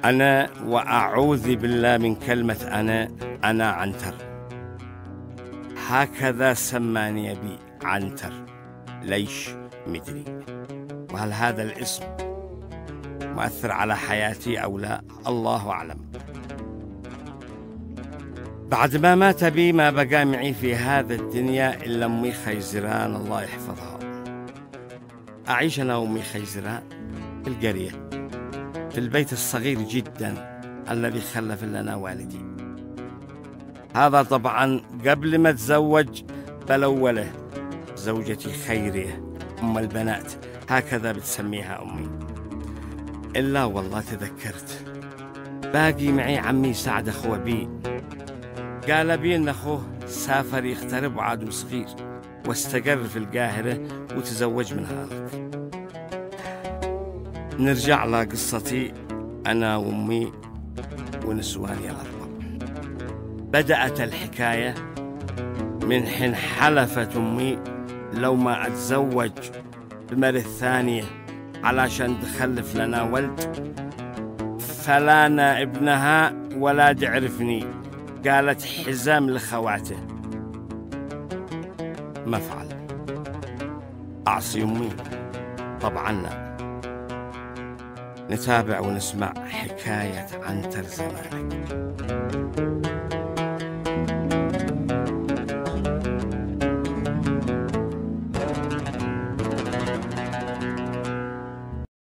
أنا وأعوذ بالله من كلمة أنا عنتر. هكذا سماني أبي عنتر، ليش مدري. وهل هذا الاسم مؤثر على حياتي أو لا، الله أعلم. بعد ما مات أبي ما بقى معي في هذا الدنيا إلا أمي خيزران الله يحفظها. أعيش أنا وأمي خيزران في القرية، في البيت الصغير جدا الذي خلف لنا والدي. هذا طبعا قبل ما أتزوج بالأوله زوجتي خيرية أم البنات، هكذا بتسميها أمي. إلا والله تذكرت باقي معي عمي سعد أخو أبي، قال أبي إن أخوه سافر يغترب وعاد صغير واستقر في القاهرة وتزوج من هذاك. نرجع لقصتي أنا وأمي ونسواني الأربع. بدأت الحكاية من حين حلفت أمي لو ما أتزوج بمرة الثانية علشان تخلف لنا ولد فلا أنا ابنها ولا تعرفني. قالت حزام لخواته. ما فعل، أعصي أمي؟ طبعا لا. نتابع ونسمع حكاية عنتر زمانك.